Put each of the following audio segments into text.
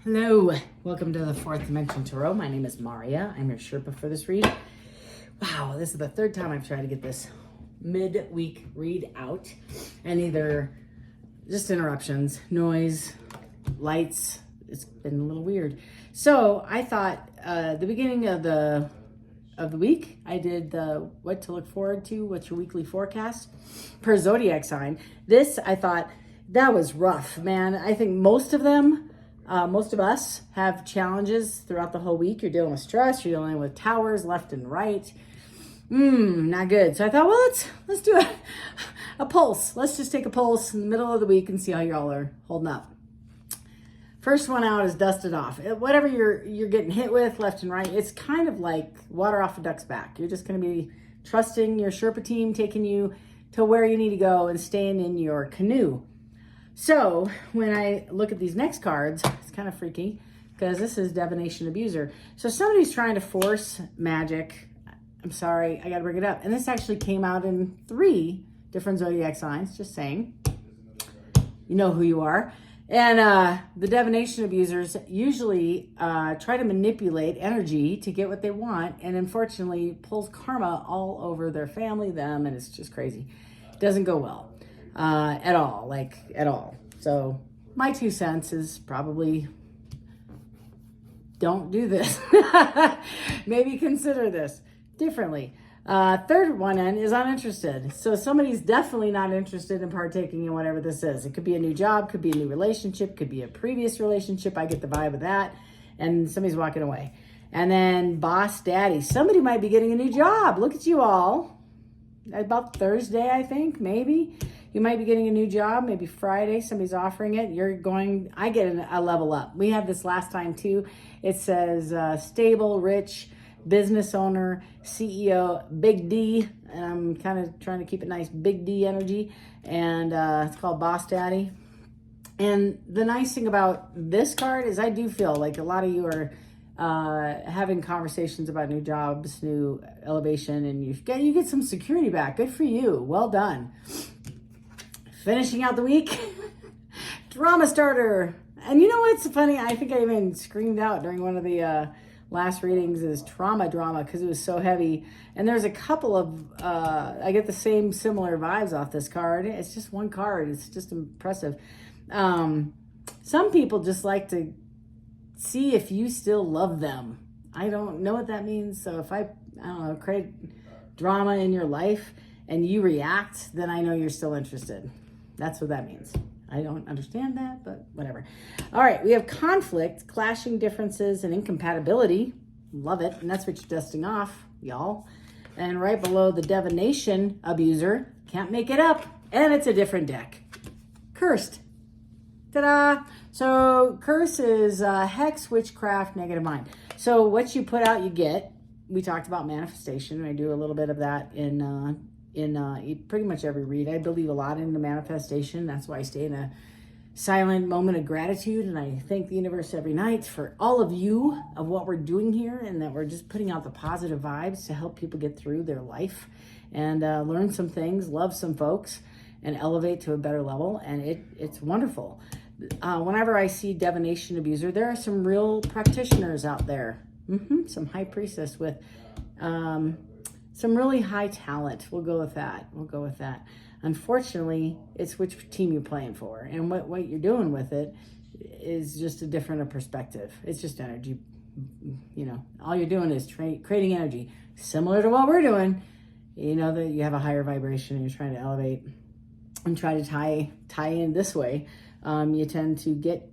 Hello, welcome to the Fourth Dimension Tarot. My name is Maria. I'm your Sherpa for this read. Wow, this is the third time I've tried to get this mid-week read out, and either just interruptions, noise, lights. It's been a little weird. So I thought the beginning of the week, I did the what to look forward to, what's your weekly forecast per zodiac sign. This, I thought, that was rough, man. I think most of us have challenges throughout the whole week. You're dealing with stress, you're dealing with towers left and right. Not good. So I thought, well, let's do a pulse. Let's just take a pulse in the middle of the week and see how y'all are holding up. First one out is dusted off. Whatever you're getting hit with left and right, it's kind of like water off a duck's back. You're just going to be trusting your Sherpa team, taking you to where you need to go and staying in your canoe. So when I look at these next cards, it's kind of freaky because this is Divination Abuser. So somebody's trying to force magic. I'm sorry, I got to bring it up. And this actually came out in 3 different zodiac signs, just saying. You know who you are. And the divination abusers usually try to manipulate energy to get what they want, and unfortunately pulls karma all over their family, them, and it's just crazy. It doesn't go well. At all. So my 2 cents is probably don't do this. Maybe consider this differently. Third one in is uninterested. So somebody's definitely not interested in partaking in whatever this is. It could be a new job, could be a new relationship, could be a previous relationship. I get the vibe of that. And somebody's walking away. And then boss daddy. Somebody might be getting a new job. Look at you all. About Thursday, I think, maybe. You might be getting a new job, maybe Friday, somebody's offering it. I get a level up. We had this last time too. It says stable, rich, business owner, CEO, big D. And I'm kind of trying to keep it nice, big D energy. And it's called Boss Daddy. And the nice thing about this card is I do feel like a lot of you are having conversations about new jobs, new elevation, and you get some security back. Good for you. Well done. Finishing out the week, drama starter. And you know what's funny? I think I even screamed out during one of the last readings is drama because it was so heavy. And there's a couple of, I get the similar vibes off this card. It's just one card. It's just impressive. Some people just like to see if you still love them. I don't know what that means. So if I don't know, create drama in your life and you react, then I know you're still interested. That's what that means. I don't understand that, but whatever. All right, we have conflict, clashing differences, and incompatibility. Love it. And that's what you're dusting off, y'all. And right below the divination abuser, can't make it up. And it's a different deck. Cursed. Ta-da! So curse is hex, witchcraft, negative mind. So what you put out, you get. We talked about manifestation. I do a little bit of that in pretty much every read. I believe a lot in the manifestation. That's why I stay in a silent moment of gratitude, and I thank the universe every night for all of you of what we're doing here, and that we're just putting out the positive vibes to help people get through their life and learn some things, love some folks, and elevate to a better level. And it's wonderful. Whenever I see divination abuser, there are some real practitioners out there. Some high priestess with some really high talent. We'll go with that. Unfortunately, it's which team you're playing for, and what you're doing with it is just a different perspective. It's just energy. You know, all you're doing is creating energy, similar to what we're doing. You know that you have a higher vibration and you're trying to elevate and try to tie in this way. You tend to get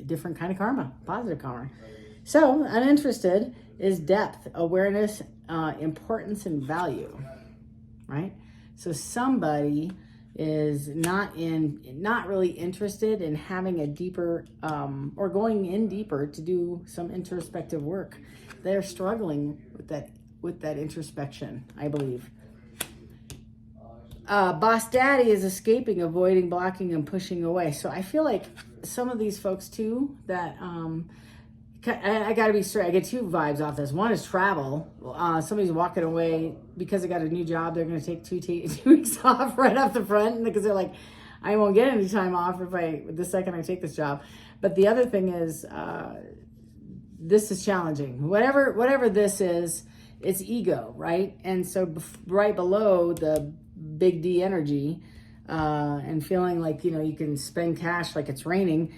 a different kind of karma, positive karma. So uninterested is depth, awareness, importance, and value, right? So somebody is not really interested in having a deeper or going in deeper to do some introspective work. They're struggling with that introspection, I believe. Boss daddy is escaping, avoiding, blocking, and pushing away. So I feel like some of these folks too that I got to be straight. I get 2 vibes off this. One is travel. Somebody's walking away because they got a new job. They're going to take 2 weeks off right off the front because they're like, I won't get any time off the second I take this job. But the other thing is, this is challenging. Whatever this is, it's ego, right? And so right below the big D energy, and feeling like, you can spend cash like it's raining,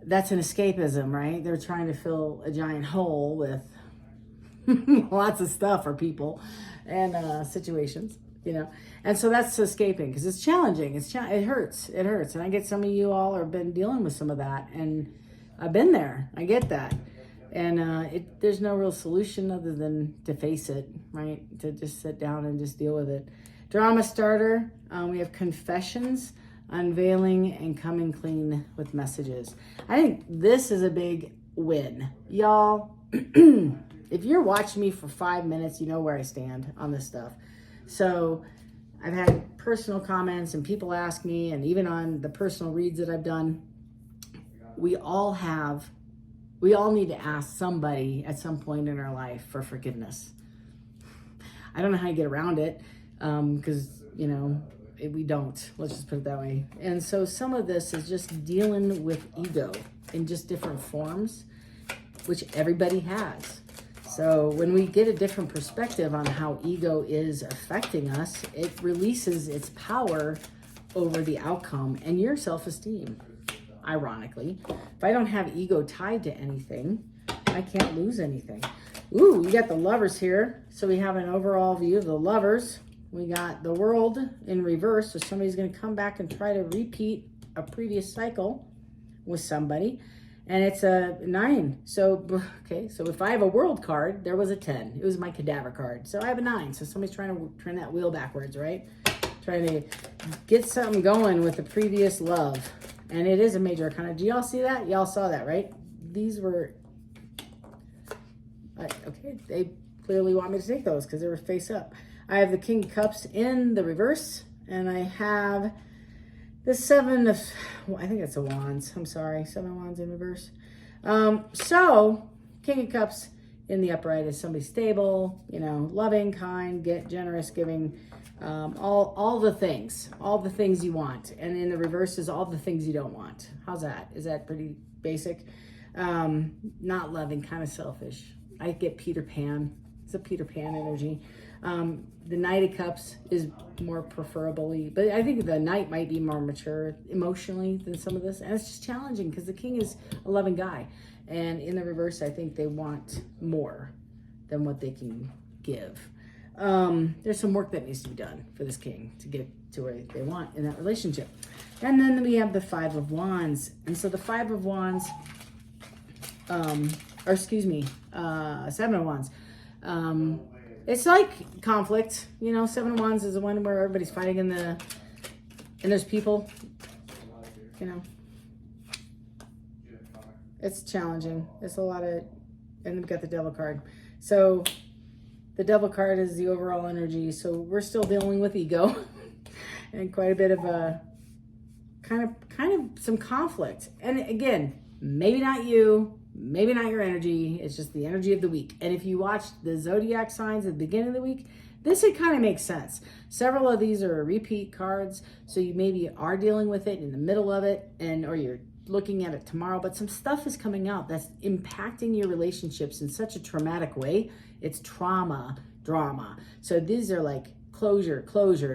that's an escapism, right? They're trying to fill a giant hole with lots of stuff or people and situations, and so that's escaping because it's challenging. It hurts. And I get some of you all have been dealing with some of that, and I've been there. I get that. And there's no real solution other than to face it, right? To just sit down and just deal with it. Drama starter, we have confessions, unveiling, and coming clean with messages. I think this is a big win. Y'all, if you're watching me for 5 minutes, you know where I stand on this stuff. So I've had personal comments and people ask me, and even on the personal reads that I've done, we all need to ask somebody at some point in our life for forgiveness. I don't know how you get around it, because, we don't. Let's just put it that way. And so some of this is just dealing with ego in just different forms, which everybody has. So when we get a different perspective on how ego is affecting us, it releases its power over the outcome and your self-esteem. Ironically, if I don't have ego tied to anything, I can't lose anything. Ooh, we got the lovers here. So we have an overall view of the lovers. We got the world in reverse. So somebody's going to come back and try to repeat a previous cycle with somebody. And it's a 9. So, okay, so if I have a world card, there was a 10. It was my cadaver card. So I have a 9. So somebody's trying to turn that wheel backwards, right? Trying to get something going with the previous love. And it is a major arcana. Do y'all see that? Y'all saw that, right? These were, okay, they clearly want me to take those because they were face up. I have the King of Cups in the reverse, and I have the 7 of, I think it's a Wands. I'm sorry, 7 of Wands in reverse. So King of Cups in the upright is somebody stable, loving, kind, generous, giving, all the things you want. And in the reverse is all the things you don't want. How's that? Is that pretty basic? Not loving, kind of selfish. I get Peter Pan. It's a Peter Pan energy. The Knight of Cups is more preferably, but I think the Knight might be more mature emotionally than some of this. And it's just challenging because the King is a loving guy. And in the reverse, I think they want more than what they can give. There's some work that needs to be done for this King to get to where they want in that relationship. And then we have the 5 of Wands. And so the 5 of Wands, 7 of Wands. It's like conflict, 7 of Wands is the one where everybody's fighting and there's people, it's challenging. It's a lot of, and we've got the Devil card. So the Devil card is the overall energy. So we're still dealing with ego and quite a bit of a kind of some conflict. And again, maybe not you, maybe not your energy. It's just the energy of the week. And if you watch the zodiac signs at the beginning of the week, this it kind of makes sense. Several of these are repeat cards. So you maybe are dealing with it in the middle of it or you're looking at it tomorrow, but some stuff is coming out that's impacting your relationships in such a traumatic way. It's drama. So these are like closure,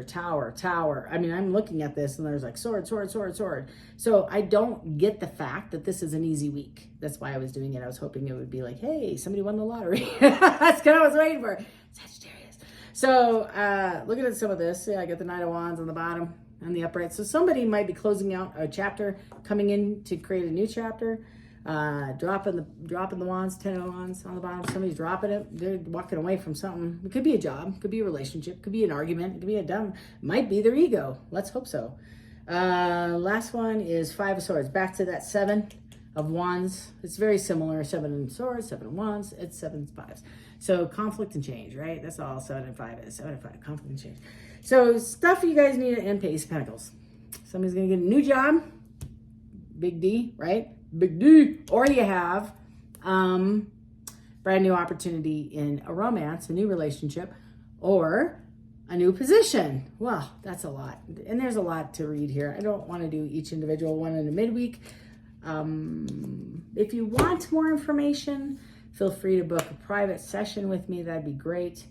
tower. I mean, I'm looking at this and there's like sword. So I don't get the fact that this is an easy week. That's why I was doing it. I was hoping it would be like, hey, somebody won the lottery. That's what I was waiting for. Sagittarius. So looking at some of this, I got the Knight of Wands on the bottom and the upright. So somebody might be closing out a chapter, coming in to create a new chapter. Dropping the wands, 10 of wands on the bottom. Somebody's dropping it. They're walking away from something. It could be a job, could be a relationship, could be an argument, it could be might be their ego. Let's hope so. Last one is 5 of Swords. Back to that 7 of Wands. It's very similar. 7 of Swords, 7 of Wands. It's 7 of 5s. So conflict and change, right? That's all 7 and 5 is. 7 and 5, conflict and change. So stuff you guys need in Ace of Pentacles. Somebody's gonna get a new job. Big D, right? Big D. Or you have brand new opportunity in a romance, a new relationship, or a new position. Well, that's a lot. And there's a lot to read here. I don't want to do each individual one in a midweek. If you want more information, feel free to book a private session with me. That'd be great.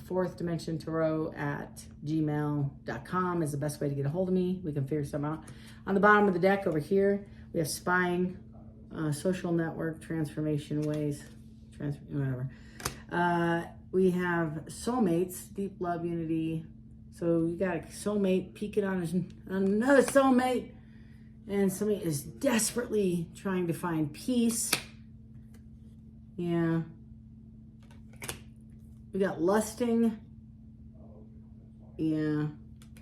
Fourth Dimension Tarot at gmail.com is the best way to get a hold of me. We can figure something out. On the bottom of the deck over here, we have spying, social network, transformation ways, whatever. We have soulmates, deep love, unity. So you got a soulmate peeking on another soulmate, and somebody is desperately trying to find peace. Yeah. We got lusting. Yeah.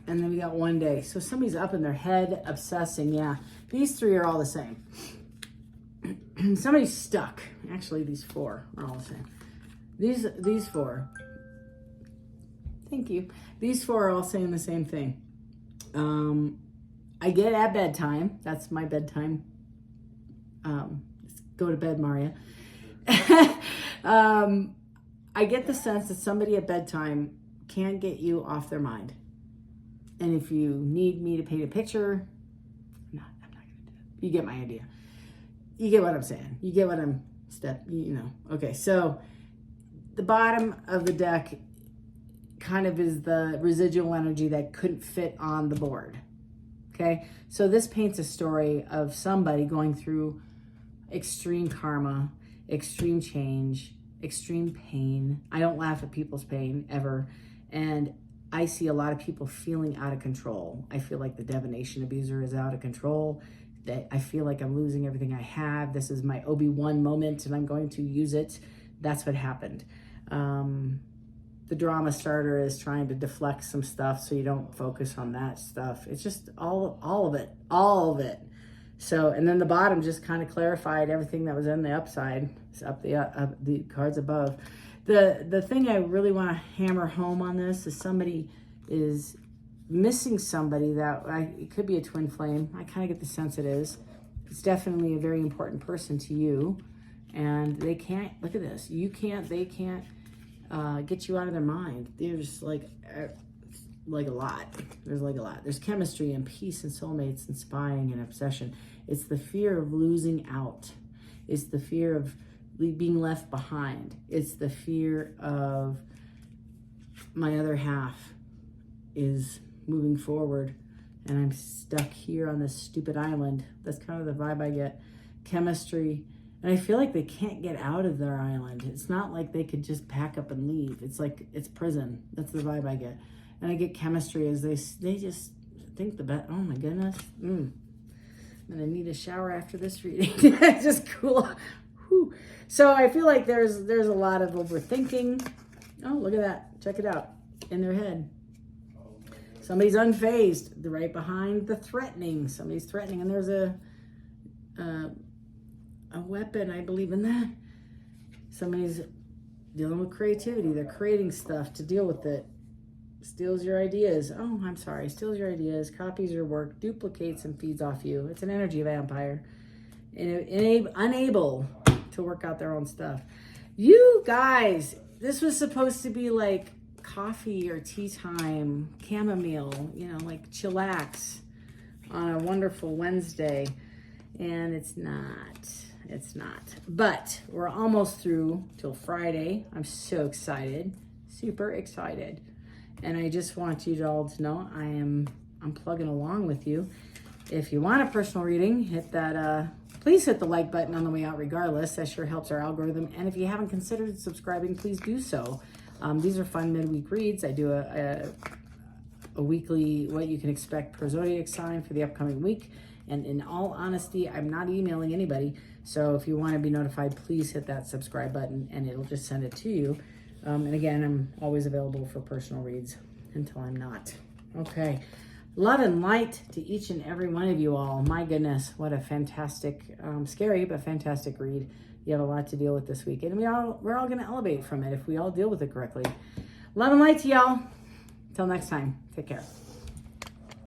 And then we got one day. So somebody's up in their head, obsessing. Yeah. These three are all the same. Somebody's stuck. Actually, these four are all the same. These four. Thank you. These four are all saying the same thing. I get at bedtime. That's my bedtime. Go to bed, Maria. I get the sense that somebody at bedtime can't get you off their mind. And if you need me to paint a picture, I'm not going to do it. You get my idea. You get what I'm saying. You get what I'm Okay, so the bottom of the deck kind of is the residual energy that couldn't fit on the board. Okay, so this paints a story of somebody going through extreme karma, extreme change, extreme pain. I don't laugh at people's pain ever. And I see a lot of people feeling out of control. I feel like the divination abuser is out of control. That I feel like I'm losing everything I have. This is my Obi-Wan moment and I'm going to use it. That's what happened. The drama starter is trying to deflect some stuff so you don't focus on that stuff. It's just all of it. So, and then the bottom just kind of clarified everything that was in the upside. It's up the cards above. The thing I really want to hammer home on this is somebody is missing somebody that it could be a twin flame. I kind of get the sense it is. It's definitely a very important person to you, and they can't look at this. They can't get you out of their mind. There's like a lot. There's chemistry and peace and soulmates and spying and obsession. It's the fear of losing out. It's the fear of being left behind. It's the fear of my other half is moving forward and I'm stuck here on this stupid island. That's kind of the vibe I get. Chemistry. And I feel like they can't get out of their island. It's not like they could just pack up and leave. It's like it's prison. That's the vibe I get. And I get chemistry as they just think the best. Oh my goodness. I'm gonna need a shower after this reading. Just cool. Whew. So I feel like there's a lot of overthinking. Oh, look at that. Check it out. In their head. Somebody's unfazed. They're right behind the threatening. Somebody's threatening. And there's a weapon. I believe in that. Somebody's dealing with creativity. They're creating stuff to deal with it. Steals your ideas. Oh, I'm sorry. Steals your ideas, copies your work, duplicates and feeds off you. It's an energy vampire. Unable to work out their own stuff. You guys, this was supposed to be like coffee or tea time, chamomile, like chillax on a wonderful Wednesday. And it's not. But we're almost through till Friday. I'm so excited. Super excited. And I just want you all to know I'm plugging along with you. If you want a personal reading, please hit the like button on the way out regardless. That sure helps our algorithm. And if you haven't considered subscribing, please do so. These are fun midweek reads. I do a weekly what you can expect per zodiac sign for the upcoming week. And in all honesty, I'm not emailing anybody. So if you want to be notified, please hit that subscribe button and it'll just send it to you. And again, I'm always available for personal reads until I'm not. Okay. Love and light to each and every one of you all. My goodness, what a fantastic, scary, but fantastic read. You have a lot to deal with this week. And we're all going to elevate from it if we all deal with it correctly. Love and light to y'all. Until next time, take care.